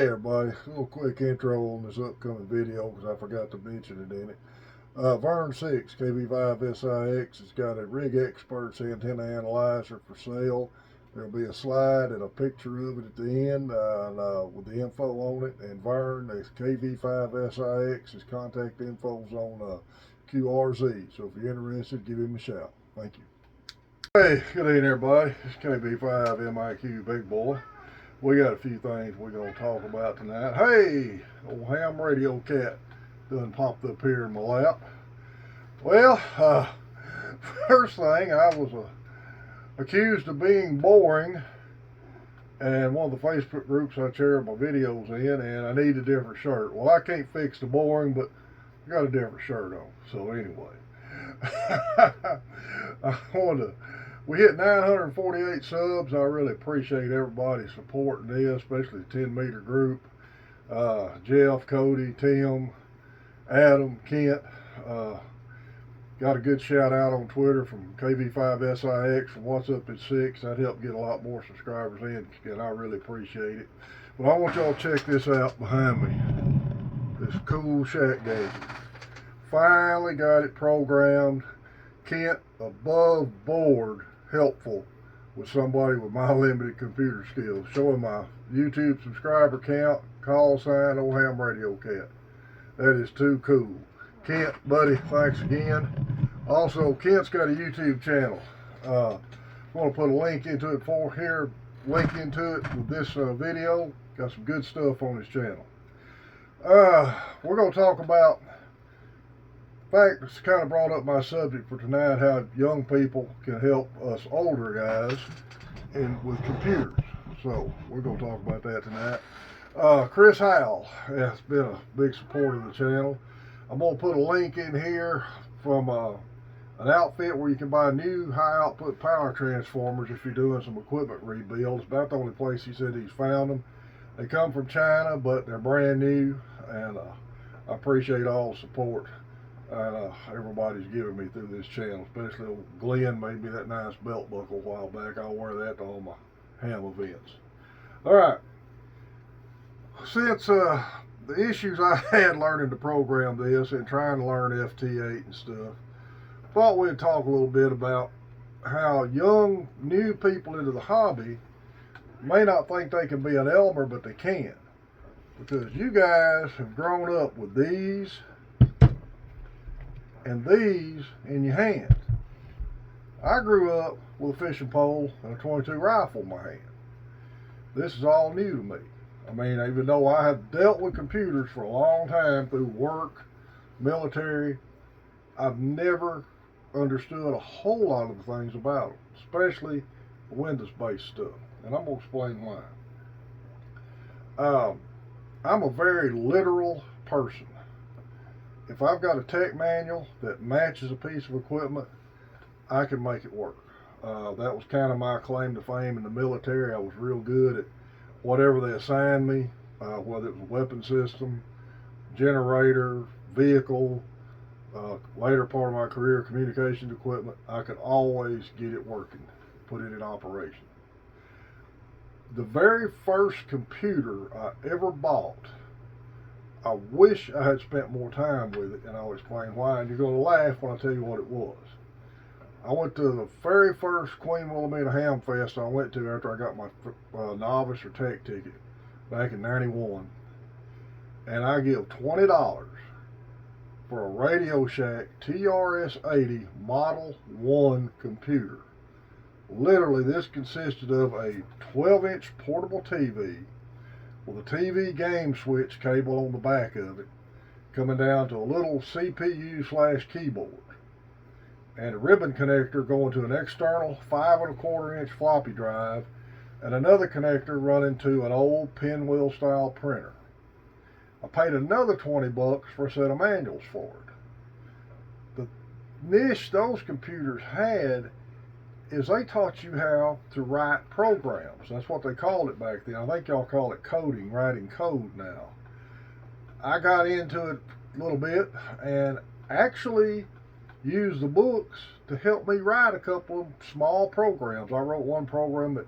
Hey everybody, a little quick intro on this upcoming video because I forgot to mention it in it. Vern 6 KB5SIX has got a Rig Experts antenna analyzer for sale. There'll be a slide and a picture of it at the end with the info on it. And Vern, this KV5SIX, his contact info's on QRZ. So if you're interested, give him a shout. Thank you. Hey, good evening everybody. It's KB5MIQ Big Boy. We got a few things we're going to talk about tonight. Hey, old ham radio cat done popped up here in my lap. Well, first thing, I was accused of being boring in one of the Facebook groups I share my videos in, and I need a different shirt. Well, I can't fix the boring, but I got a different shirt on. So anyway, I wanted to. We hit 948 subs. I really appreciate everybody supporting this, especially the 10-meter group. Jeff, Cody, Tim, Adam, Kent. Got a good shout out on Twitter from KV5SIX from What's Up at 6. That helped get a lot more subscribers in, and I really appreciate it. But I want y'all to check this out behind me. This cool shack gadget. Finally got it programmed. Kent, above board helpful with somebody with my limited computer skills. Showing my YouTube subscriber count, call sign, old ham radio cat. That is too cool. Kent, buddy, thanks again. Also, Kent's got a YouTube channel. I'm going to put a link into it with this video. Got some good stuff on his channel. We're going to talk about, in fact, it's kind of brought up my subject for tonight, how young people can help us older guys with computers. So we're going to talk about that tonight. Chris Howell has been a big supporter of the channel. I'm going to put a link in here from an outfit where you can buy new high output power transformers if you're doing some equipment rebuilds. About the only place he said he's found them. They come from China, but they're brand new, and I appreciate all the support and everybody's giving me through this channel, especially old Glenn made me that nice belt buckle a while back. I'll wear that to all my ham events. All right. Since the issues I had learning to program this and trying to learn FT8 and stuff, thought we'd talk a little bit about how young, new people into the hobby may not think they can be an Elmer, but they can. Because you guys have grown up with these and these in your hand. I grew up with a fishing pole and a .22 rifle in my hand. This is all new to me. I mean, even though I have dealt with computers for a long time through work, military, I've never understood a whole lot of the things about them, especially the Windows-based stuff. And I'm going to explain why. I'm a very literal person. If I've got a tech manual that matches a piece of equipment, I can make it work. That was kind of my claim to fame in the military. I was real good at whatever they assigned me, whether it was a weapon system, generator, vehicle, later part of my career, communications equipment. I could always get it working, put it in operation. The very first computer I ever bought, I wish I had spent more time with it, and I'll explain why, and you're going to laugh when I tell you what it was. I went to the very first Queen Wilhelmina Ham Fest I went to after I got my novice or tech ticket back in '91, and I give $20 for a Radio Shack TRS-80 Model 1 computer. Literally, this consisted of a 12-inch portable TV with a TV game switch cable on the back of it, coming down to a little CPU/keyboard, and a ribbon connector going to an external 5 1/4 inch floppy drive and another connector running to an old pinwheel style printer. I paid another 20 bucks for a set of manuals for it. The niche those computers had is they taught you how to write programs. That's what they called it back then. I think y'all call it coding, writing code now. I got into it a little bit and actually used the books to help me write a couple of small programs. I wrote one program that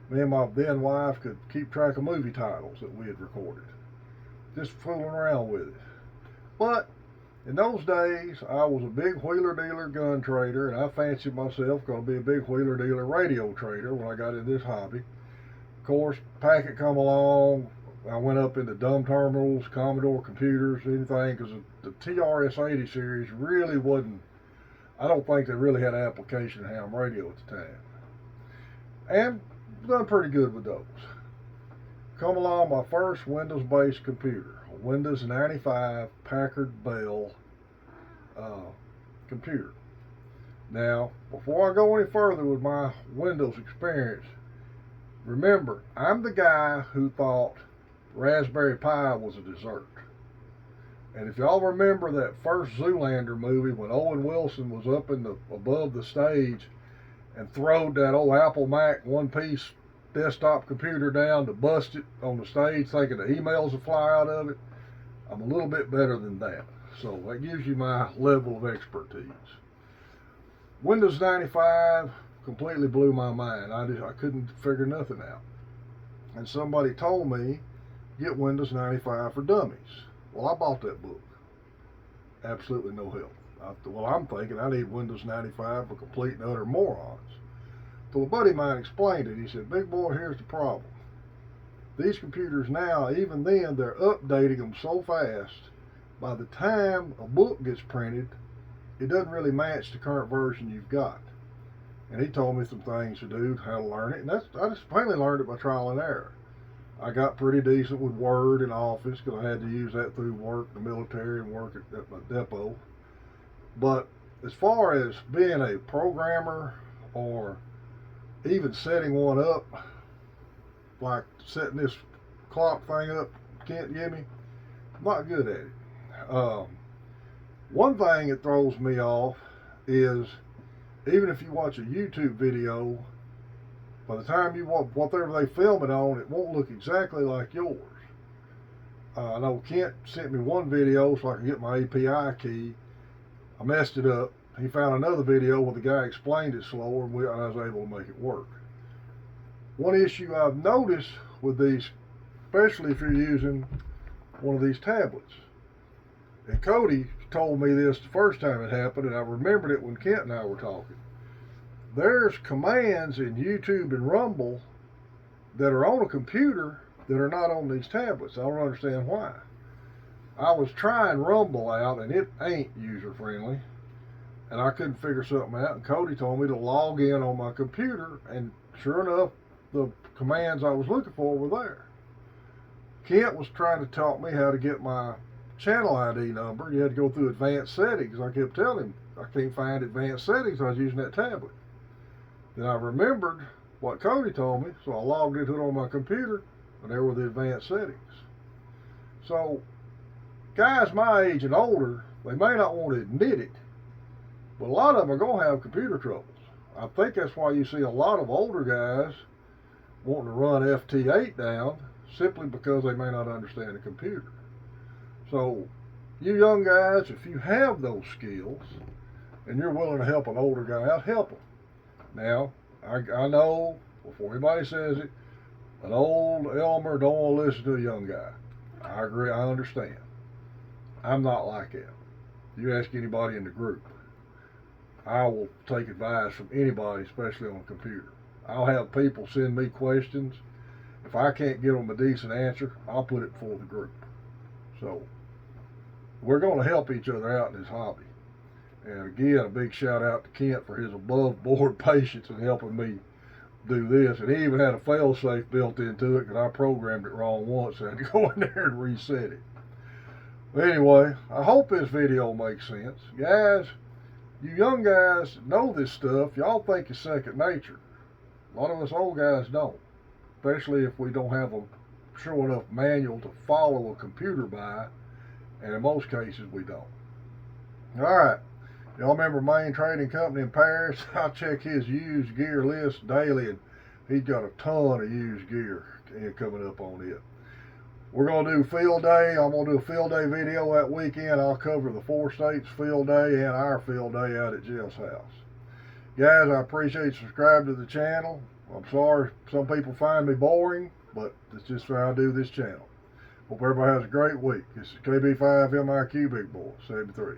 me and my then wife could keep track of movie titles that we had recorded. Just fooling around with it. But in those days, I was a big wheeler dealer gun trader, and I fancied myself going to be a big wheeler dealer radio trader when I got into this hobby. Of course, Packet come along. I went up into dumb terminals, Commodore computers, anything, because the TRS-80 series really wasn't, I don't think they really had application in ham radio at the time. And done pretty good with those. Come along my first Windows-based computer, a Windows 95 Packard Bell computer. Now, before I go any further with my Windows experience, remember, I'm the guy who thought Raspberry Pi was a dessert. And if y'all remember that first Zoolander movie when Owen Wilson was up in above the stage and throwed that old Apple Mac one-piece desktop computer down to bust it on the stage thinking the emails would fly out of it, I'm a little bit better than that. So that gives you my level of expertise. Windows 95 completely blew my mind. I couldn't figure nothing out. And somebody told me, get Windows 95 for Dummies. Well, I bought that book. Absolutely no help. I'm thinking I need Windows 95 for complete and utter morons. So a buddy of mine explained it. He said, big boy, here's the problem. These computers now, even then, they're updating them so fast, by the time a book gets printed, it doesn't really match the current version you've got. And he told me some things to do, how to learn it, and I just plainly learned it by trial and error. I got pretty decent with Word in Office because I had to use that through work, the military, and work at my depot. But as far as being a programmer or even setting one up, like setting this clock thing up, can't get me, I'm not good at it. One thing that throws me off is even if you watch a YouTube video, by the time you want whatever they film it on, it won't look exactly like yours. I know Kent sent me one video so I could get my API key. I messed it up. He found another video where the guy explained it slower, and I was able to make it work. One issue I've noticed with these, especially if you're using one of these tablets, and Cody told me this the first time it happened, and I remembered it when Kent and I were talking. There's commands in YouTube and Rumble that are on a computer that are not on these tablets. I don't understand why. I was trying Rumble out, and it ain't user-friendly, and I couldn't figure something out, and Cody told me to log in on my computer, and sure enough, the commands I was looking for were there. Kent was trying to talk me how to get my channel ID number. You had to go through advanced settings. I kept telling him I can't find advanced settings. I was using that tablet. Then I remembered what Cody told me, so I logged into it on my computer, and there were the advanced settings. So guys my age and older, they may not want to admit it, but a lot of them are going to have computer troubles. I think that's why you see a lot of older guys wanting to run FT8 down, simply because they may not understand a computer. So you young guys, if you have those skills and you're willing to help an older guy out, help them. Now, I know, before anybody says it, an old Elmer don't want to listen to a young guy. I agree, I understand. I'm not like that. You ask anybody in the group, I will take advice from anybody, especially on a computer. I'll have people send me questions. If I can't give them a decent answer, I'll put it before the group. So we're going to help each other out in this hobby. And again, a big shout out to Kent for his above board patience in helping me do this. And he even had a fail-safe built into it because I programmed it wrong once. I had to go in there and reset it. But anyway, I hope this video makes sense. Guys, you young guys know this stuff. Y'all think it's second nature. A lot of us old guys don't. especially if we don't have a sure enough manual to follow a computer by, and in most cases we don't. All right, y'all remember Main Trading Company in Paris? I check his used gear list daily, and he's got a ton of used gear coming up on it. We're going to do field day. I'm going to do a field day video that weekend. I'll cover the 4 states field day and our field day out at Jeff's house. Guys, I appreciate you subscribing to the channel. I'm sorry some people find me boring, but it's just how I do this channel. Hope everybody has a great week. This is KB5 MIQ Big Boy 73.